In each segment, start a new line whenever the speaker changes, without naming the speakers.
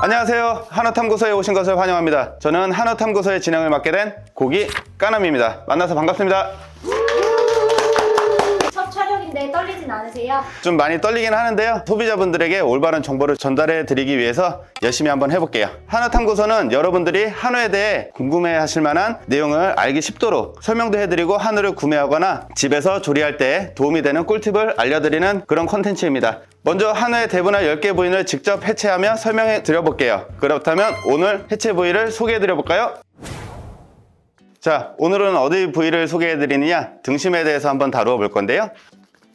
안녕하세요. 한우탐구소에 오신 것을 환영합니다. 저는 한우탐구소의 진행을 맡게 된 고기 까남입니다. 만나서 반갑습니다.
첫 촬영인데 떨리진 않으세요?
좀 많이 떨리긴 하는데요. 소비자분들에게 올바른 정보를 전달해 드리기 위해서 열심히 한번 해볼게요. 한우탐구소는 여러분들이 한우에 대해 궁금해 하실 만한 내용을 알기 쉽도록 설명도 해드리고 한우를 구매하거나 집에서 조리할 때 도움이 되는 꿀팁을 알려드리는 그런 콘텐츠입니다. 먼저 한우의 대부나 10개 부위를 직접 해체하며 설명해 드려볼게요. 그렇다면 오늘 해체 부위를 소개해 드려볼까요? 자, 오늘은 어디 부위를 소개해 드리느냐, 등심에 대해서 한번 다루어 볼 건데요.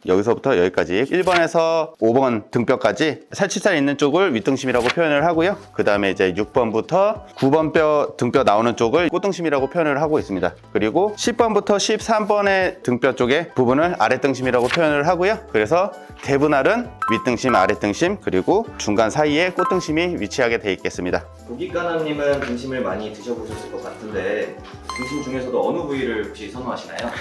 여기서부터 여기까지 1번에서 5번 등뼈까지 살치살 있는 쪽을 윗등심이라고 표현을 하고요. 그 다음에 이제 6번부터 9번 뼈 등뼈 나오는 쪽을 꽃등심이라고 표현을 하고 있습니다. 그리고 10번부터 13번의 등뼈 쪽의 부분을 아랫등심이라고 표현을 하고요. 그래서 대분할은 윗등심, 아랫등심, 그리고 중간 사이에 꽃등심이 위치하게 되어 있겠습니다.
고기까남님은 등심을 많이 드셔보셨을 것 같은데 등심 중에서도 어느 부위를 혹시 선호하시나요?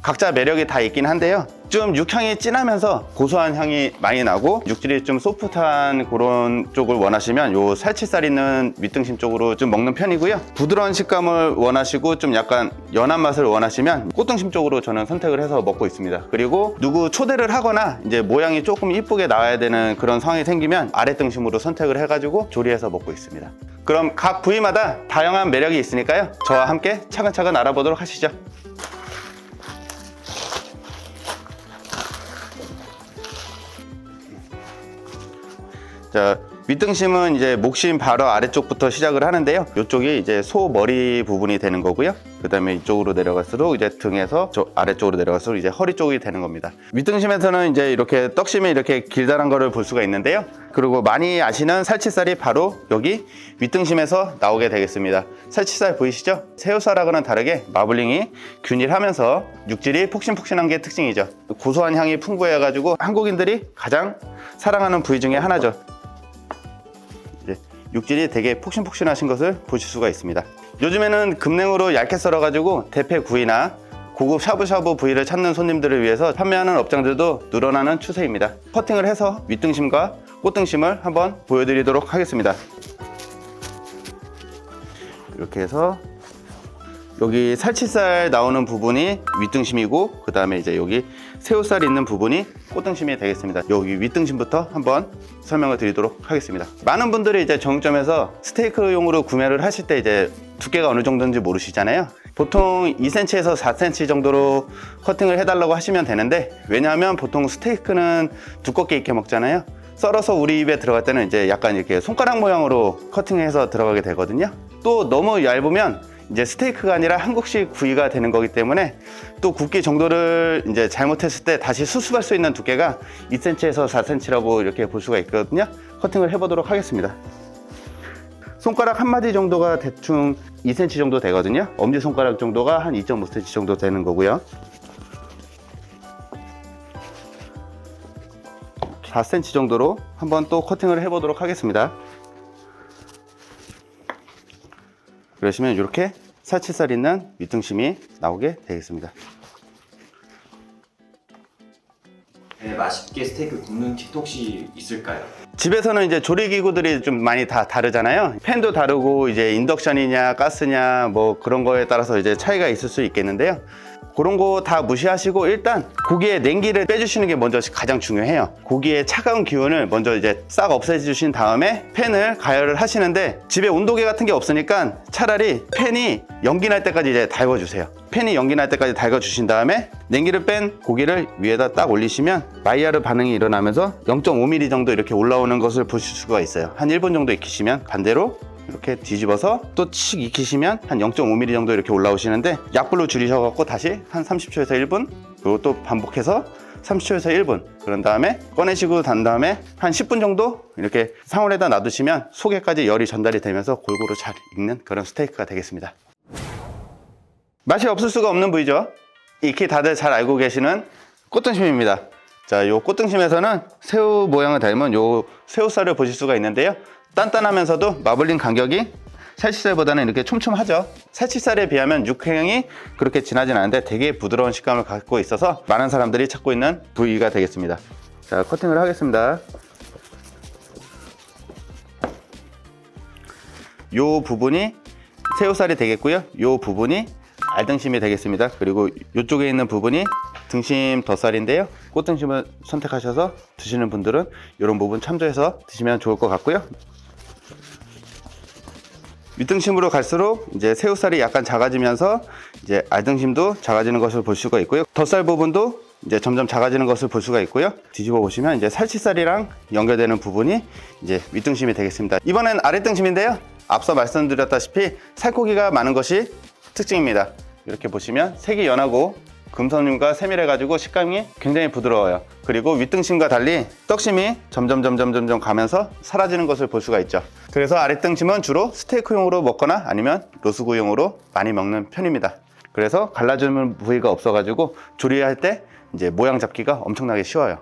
각자 매력이 다 있긴 한데요. 좀 육향이 진하면서 고소한 향이 많이 나고 육질이 좀 소프트한 그런 쪽을 원하시면 요 살치살 있는 윗등심 쪽으로 좀 먹는 편이고요. 부드러운 식감을 원하시고 좀 약간 연한 맛을 원하시면 꽃등심 쪽으로 저는 선택을 해서 먹고 있습니다. 그리고 누구 초대를 하거나 이제 모양이 조금 이쁘게 나와야 되는 그런 상황이 생기면 아랫등심으로 선택을 해가지고 조리해서 먹고 있습니다. 그럼 각 부위마다 다양한 매력이 있으니까요. 저와 함께 차근차근 알아보도록 하시죠. 자, 윗등심은 이제 목심 바로 아래쪽부터 시작을 하는데요. 이쪽이 이제 소 머리 부분이 되는 거고요. 그 다음에 이쪽으로 내려갈수록 이제 등에서 저 아래쪽으로 내려갈수록 이제 허리 쪽이 되는 겁니다. 윗등심에서는 이제 이렇게 떡심이 이렇게 길다란 거를 볼 수가 있는데요. 그리고 많이 아시는 살치살이 바로 여기 윗등심에서 나오게 되겠습니다. 살치살 보이시죠? 새우살하고는 다르게 마블링이 균일하면서 육질이 폭신폭신한 게 특징이죠. 고소한 향이 풍부해가지고 한국인들이 가장 사랑하는 부위 중에 하나죠. 육질이 되게 폭신폭신하신 것을 보실 수가 있습니다. 요즘에는 급냉으로 얇게 썰어가지고 대패구이나 고급 샤브샤브 부위를 찾는 손님들을 위해서 판매하는 업장들도 늘어나는 추세입니다. 커팅을 해서 윗등심과 꽃등심을 한번 보여드리도록 하겠습니다. 이렇게 해서 여기 살치살 나오는 부분이 윗등심이고, 그 다음에 이제 여기 새우살 있는 부분이 꽃등심이 되겠습니다. 여기 윗등심부터 한번 설명을 드리도록 하겠습니다. 많은 분들이 이제 정육점에서 스테이크용으로 구매를 하실 때 이제 두께가 어느 정도인지 모르시잖아요. 보통 2cm에서 4cm 정도로 커팅을 해달라고 하시면 되는데, 왜냐하면 보통 스테이크는 두껍게 익혀 먹잖아요. 썰어서 우리 입에 들어갈 때는 이제 약간 이렇게 손가락 모양으로 커팅해서 들어가게 되거든요. 또 너무 얇으면 이제 스테이크가 아니라 한국식 구이가 되는 거기 때문에 또 굽기 정도를 이제 잘못했을 때 다시 수습할 수 있는 두께가 2cm에서 4cm라고 이렇게 볼 수가 있거든요. 커팅을 해보도록 하겠습니다. 손가락 한 마디 정도가 대충 2cm 정도 되거든요. 엄지손가락 정도가 한 2.5cm 정도 되는 거고요. 4cm 정도로 한번 또 커팅을 해보도록 하겠습니다. 그러시면 이렇게 살치살 있는 윗등심이 나오게 되겠습니다.
네, 맛있게 스테이크 굽는 팁 혹시 있을까요?
집에서는 이제 조리기구들이 좀 많이 다 다르잖아요. 팬도 다르고 이제 인덕션이냐 가스냐 뭐 그런 거에 따라서 이제 차이가 있을 수 있겠는데요. 그런 거 다 무시하시고 일단 고기에 냉기를 빼주시는 게 먼저 가장 중요해요. 고기의 차가운 기운을 먼저 이제 싹 없애주신 다음에 팬을 가열을 하시는데, 집에 온도계 같은 게 없으니까 차라리 팬이 연기 날 때까지 이제 달궈주세요. 팬이 연기 날 때까지 달궈주신 다음에 냉기를 뺀 고기를 위에다 딱 올리시면 마이야르 반응이 일어나면서 0.5mm 정도 이렇게 올라오는 것을 보실 수가 있어요. 한 1분 정도 익히시면 반대로 이렇게 뒤집어서 또 칙 익히시면 한 0.5mm 정도 이렇게 올라오시는데, 약불로 줄이셔갖고 다시 한 30초에서 1분, 그리고 또 반복해서 30초에서 1분, 그런 다음에 꺼내시고 단 다음에 한 10분 정도 이렇게 상온에다 놔두시면 속에까지 열이 전달이 되면서 골고루 잘 익는 그런 스테이크가 되겠습니다. 맛이 없을 수가 없는 부위죠. 익히 다들 잘 알고 계시는 꽃등심입니다. 자, 요 꽃등심에서는 새우 모양을 닮은 요 새우살을 보실 수가 있는데요. 단단하면서도 마블링 간격이 살치살보다는 이렇게 촘촘하죠. 살치살에 비하면 육향이 그렇게 진하진 않은데 되게 부드러운 식감을 갖고 있어서 많은 사람들이 찾고 있는 부위가 되겠습니다. 자, 커팅을 하겠습니다. 요 부분이 새우살이 되겠고요. 요 부분이 알등심이 되겠습니다. 그리고 이쪽에 있는 부분이 등심 덧살인데요. 꽃등심을 선택하셔서 드시는 분들은 이런 부분 참조해서 드시면 좋을 것 같고요. 윗등심으로 갈수록 이제 새우살이 약간 작아지면서 이제 알등심도 작아지는 것을 볼 수가 있고요. 덧살 부분도 이제 점점 작아지는 것을 볼 수가 있고요. 뒤집어 보시면 이제 살치살이랑 연결되는 부분이 이제 윗등심이 되겠습니다. 이번엔 아랫등심인데요. 앞서 말씀드렸다시피 살코기가 많은 것이 특징입니다. 이렇게 보시면 색이 연하고 금선균과 세밀해가지고 식감이 굉장히 부드러워요. 그리고 윗등심과 달리 떡심이 점점 가면서 사라지는 것을 볼 수가 있죠. 그래서 아랫등심은 주로 스테이크용으로 먹거나 아니면 로스구용으로 많이 먹는 편입니다. 그래서 갈라주는 부위가 없어가지고 조리할 때 이제 모양 잡기가 엄청나게 쉬워요.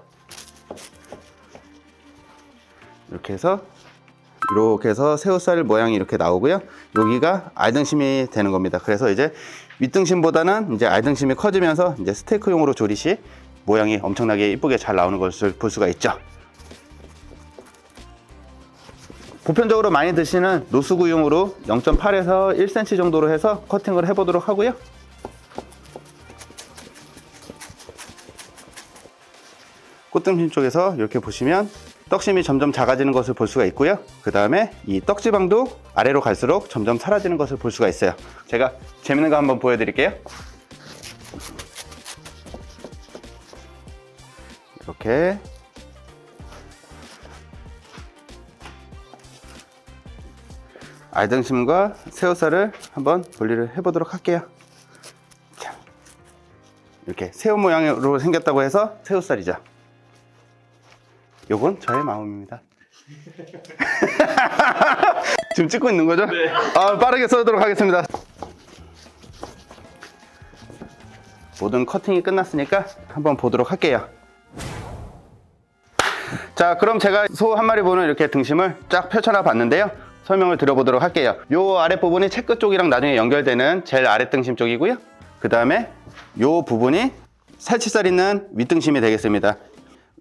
이렇게 해서 새우살 모양이 이렇게 나오고요. 여기가 알등심이 되는 겁니다. 그래서 이제 윗등심보다는 이제 알등심이 커지면서 이제 스테이크용으로 조리 시 모양이 엄청나게 이쁘게 잘 나오는 것을 볼 수가 있죠. 보편적으로 많이 드시는 로스구용으로 0.8에서 1cm 정도로 해서 커팅을 해보도록 하고요. 꽃등심 쪽에서 이렇게 보시면 떡심이 점점 작아지는 것을 볼 수가 있고요. 그 다음에 이 떡지방도 아래로 갈수록 점점 사라지는 것을 볼 수가 있어요. 제가 재밌는 거 한번 보여드릴게요. 이렇게 알등심과 새우살을 한번 분리를 해보도록 할게요. 자, 이렇게 새우 모양으로 생겼다고 해서 새우살이죠. 요건 저의 마음입니다. 지금 찍고 있는 거죠?
네.
빠르게 썰도록 하겠습니다. 모든 커팅이 끝났으니까 한번 보도록 할게요. 자, 그럼 제가 소 한 마리 보는 이렇게 등심을 쫙 펼쳐놔 봤는데요. 설명을 드려보도록 할게요. 요 아랫부분이 채끝 쪽이랑 나중에 연결되는 제일 아랫등심 쪽이고요. 그 다음에 요 부분이 살치살 있는 윗등심이 되겠습니다.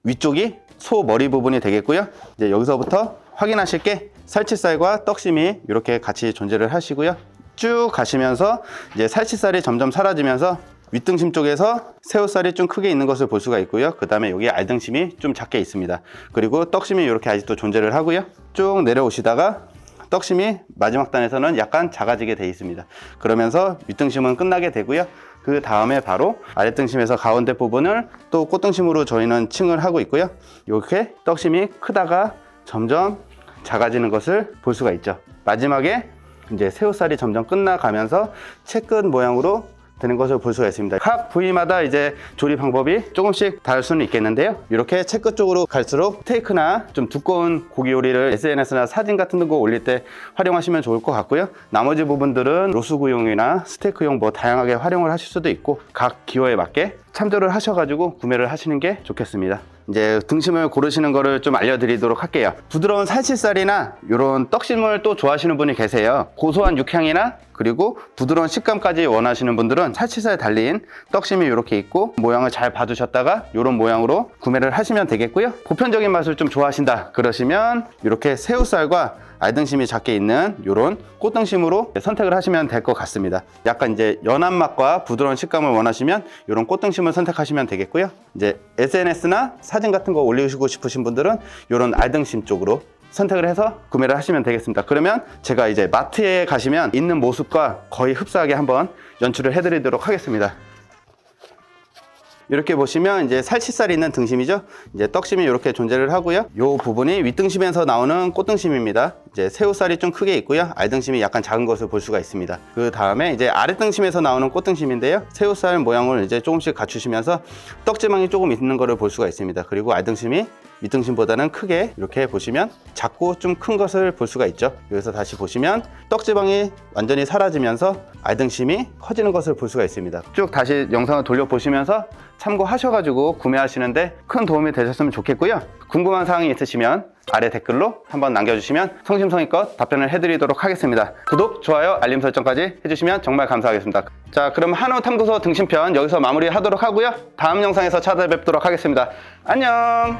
위쪽이 소 머리 부분이 되겠고요. 이제 여기서부터 확인하실 게 살치살과 떡심이 이렇게 같이 존재를 하시고요. 쭉 가시면서 이제 살치살이 점점 사라지면서 윗등심 쪽에서 새우살이 좀 크게 있는 것을 볼 수가 있고요. 그 다음에 여기 알등심이 좀 작게 있습니다. 그리고 떡심이 이렇게 아직도 존재를 하고요. 쭉 내려오시다가 떡심이 마지막 단에서는 약간 작아지게 되어 있습니다. 그러면서 윗등심은 끝나게 되고요. 그 다음에 바로 아랫등심에서 가운데 부분을 또 꽃등심으로 저희는 층을 하고 있고요. 이렇게 떡심이 크다가 점점 작아지는 것을 볼 수가 있죠. 마지막에 이제 새우살이 점점 끝나가면서 채끝 모양으로 되는 것을 볼 수가 있습니다. 각 부위마다 이제 조리 방법이 조금씩 다를 수는 있겠는데요. 이렇게 채끝 쪽으로 갈수록 스테이크나 좀 두꺼운 고기 요리를 SNS나 사진 같은 거 올릴 때 활용하시면 좋을 것 같고요. 나머지 부분들은 로스구용이나 스테이크용 뭐 다양하게 활용을 하실 수도 있고 각 기호에 맞게 참조를 하셔가지고 구매를 하시는 게 좋겠습니다. 이제 등심을 고르시는 거를 좀 알려드리도록 할게요. 부드러운 살치살이나 이런 떡심을 또 좋아하시는 분이 계세요. 고소한 육향이나 그리고 부드러운 식감까지 원하시는 분들은 살치살 달린 떡심이 이렇게 있고 모양을 잘 봐주셨다가 이런 모양으로 구매를 하시면 되겠고요. 보편적인 맛을 좀 좋아하신다 그러시면 이렇게 새우살과 알등심이 작게 있는 이런 꽃등심으로 선택을 하시면 될 것 같습니다. 약간 이제 연한 맛과 부드러운 식감을 원하시면 이런 꽃등심을 선택하시면 되겠고요. 이제 SNS나 사진 같은 거 올리시고 싶으신 분들은 이런 알등심 쪽으로 선택을 해서 구매를 하시면 되겠습니다. 그러면 제가 이제 마트에 가시면 있는 모습과 거의 흡사하게 한번 연출을 해드리도록 하겠습니다. 이렇게 보시면 이제 살치살이 있는 등심이죠. 이제 떡심이 이렇게 존재를 하고요. 이 부분이 윗등심에서 나오는 꽃등심입니다. 이제 새우살이 좀 크게 있고요. 알등심이 약간 작은 것을 볼 수가 있습니다. 그 다음에 이제 아랫등심에서 나오는 꽃등심인데요. 새우살 모양을 이제 조금씩 갖추시면서 떡지방이 조금 있는 것을 볼 수가 있습니다. 그리고 알등심이 윗등심보다는 크게 이렇게 보시면 작고 좀 큰 것을 볼 수가 있죠. 여기서 다시 보시면 떡지방이 완전히 사라지면서 알등심이 커지는 것을 볼 수가 있습니다. 쭉 다시 영상을 돌려보시면서 참고하셔가지고 구매하시는데 큰 도움이 되셨으면 좋겠고요. 궁금한 사항이 있으시면 아래 댓글로 한번 남겨주시면 성심성의껏 답변을 해드리도록 하겠습니다. 구독, 좋아요, 알림 설정까지 해주시면 정말 감사하겠습니다. 자, 그럼 한우 탐구소 등심편 여기서 마무리하도록 하고요. 다음 영상에서 찾아뵙도록 하겠습니다. 안녕!